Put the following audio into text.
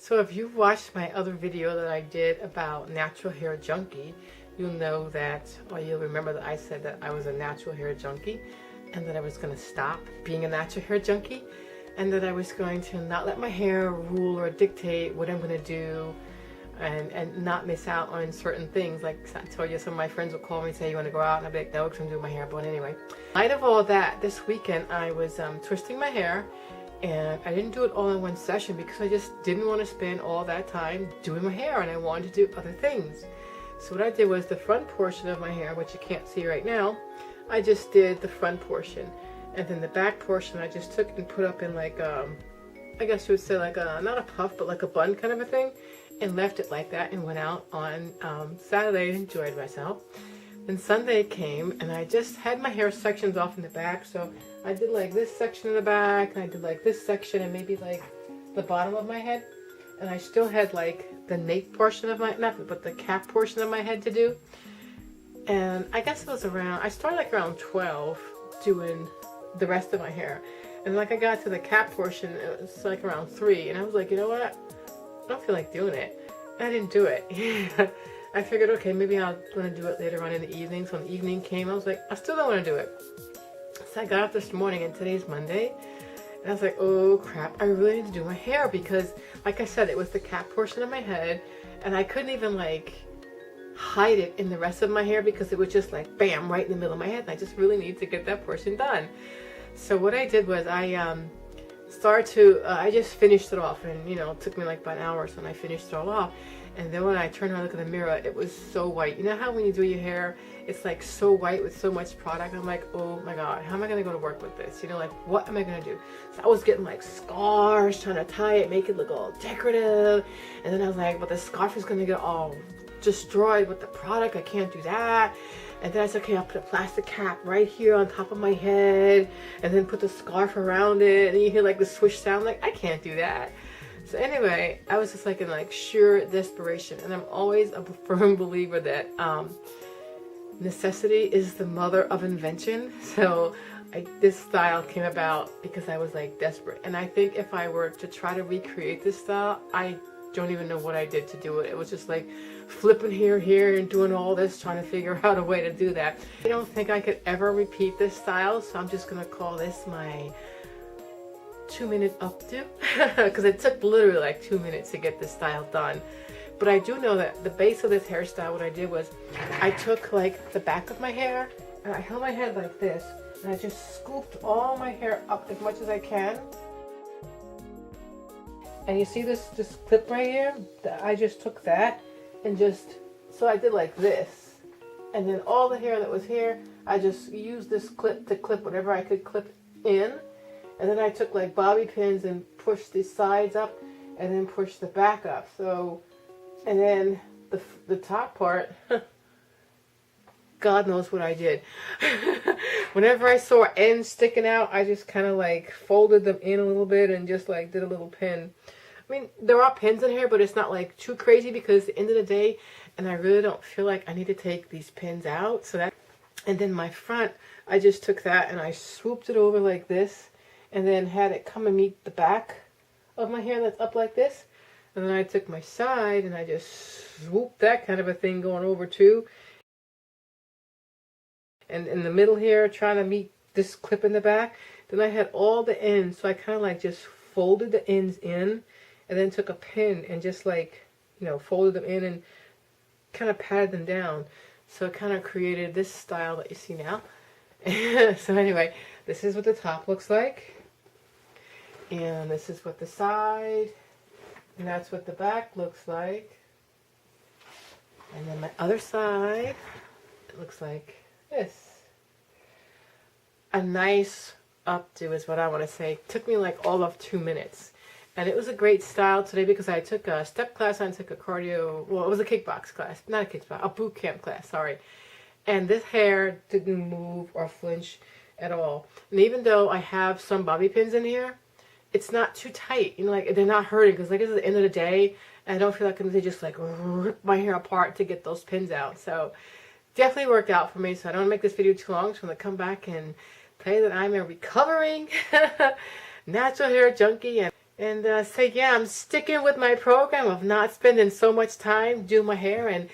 So if you've watched my other video that I did about natural hair junkie, you'll know that, or you'll remember that I said that I was a natural hair junkie and that I was going to stop being a natural hair junkie and that I was going to not let my hair rule or dictate what I'm going to do and not miss out on certain things. Like I told you, some of my friends would call me and say, you want to go out? And I'd be like, no, because I'm doing my hair. But anyway, in light of all that, this weekend I was twisting my hair. And I didn't do it all in one session because I just didn't want to spend all that time doing my hair and I wanted to do other things. So what I did was the front portion of my hair, which you can't see right now, I just did the front portion. And then the back portion I just took and put up in like, I guess you would say like a, not a puff, but like a bun kind of a thing. And left it like that and went out on Saturday and enjoyed myself. Then Sunday came and I just had my hair sections off in the back. So I did like this section in the back, and I did like this section and maybe like the bottom of my head. And I still had like the nape portion of my, not but the cap portion of my head to do. And I guess it was around, I started like around 12 doing the rest of my hair. And like I got to the cap portion, it was like around 3. And I was like, you know what? I don't feel like doing it. And I didn't do it. I figured, okay, maybe I'm going to do it later on in the evening. So when the evening came, I was like, I still don't want to do it. So I got up this morning, and today's Monday, and I was like, oh crap, I really need to do my hair because, like I said, it was the cap portion of my head, and I couldn't even like hide it in the rest of my hair because it was just like bam, right in the middle of my head, and I just really need to get that portion done. So what I did was I I just finished it off, and you know, it took me like about an hour, so I finished it all off. And then when I turned around and looked in the mirror, it was so white. You know how when you do your hair, it's like so white with so much product? I'm like, oh my God, how am I going to go to work with this? You know, like, what am I going to do? So I was getting like scars, trying to tie it, make it look all decorative. And then I was like, well, the scarf is going to get all destroyed with the product. I can't do that. And then I said, okay, I'll put a plastic cap right here on top of my head and then put the scarf around it. And you hear like the swish sound. Like, I can't do that. So anyway, I was just like in like sheer desperation, and I'm always a firm believer that necessity is the mother of invention. So this style came about because I was like desperate, and I think if I were to try to recreate this style, I don't even know what I did to do it. It was just like flipping here and doing all this, trying to figure out a way to do that. I don't think I could ever repeat this style, so I'm just gonna call this my 2-minute updo because it took literally like 2 minutes to get this style done. But I do know that the base of this hairstyle, what I did was I took like the back of my hair and I held my head like this and I just scooped all my hair up as much as I can. And you see this clip right here? I just took that and just, so I did like this. And then all the hair that was here, I just used this clip to clip whatever I could clip in. And then I took like bobby pins and pushed the sides up and then pushed the back up. So, and then the top part, God knows what I did. Whenever I saw ends sticking out, I just kind of like folded them in a little bit and just like did a little pin. I mean, there are pins in here, but it's not like too crazy because at the end of the day, and I really don't feel like I need to take these pins out. So that, and then my front, I just took that and I swooped it over like this. And then had it come and meet the back of my hair that's up like this. And then I took my side and I just swooped that kind of a thing going over too. And in the middle here, trying to meet this clip in the back. Then I had all the ends, so I kind of like just folded the ends in. And then took a pin and just like, you know, folded them in and kind of patted them down. So it kind of created this style that you see now. So anyway, this is what the top looks like. And this is what the side, and that's what the back looks like. And then my other side, it looks like this. A nice updo is what I want to say. It took me like all of 2 minutes. And it was a great style today because I took a step class and I took a cardio, well, it was a kickbox class, not a kickbox, a boot camp class, sorry. And this hair didn't move or flinch at all. And even though I have some bobby pins in here, it's not too tight, you know, like they're not hurting because like it's the end of the day and I don't feel like I need to just like rip my hair apart to get those pins out. So definitely worked out for me. So I don't want to make this video too long. So I'm going to come back and tell you that I'm a recovering natural hair junkie. And And so yeah, I'm sticking with my program of not spending so much time doing my hair and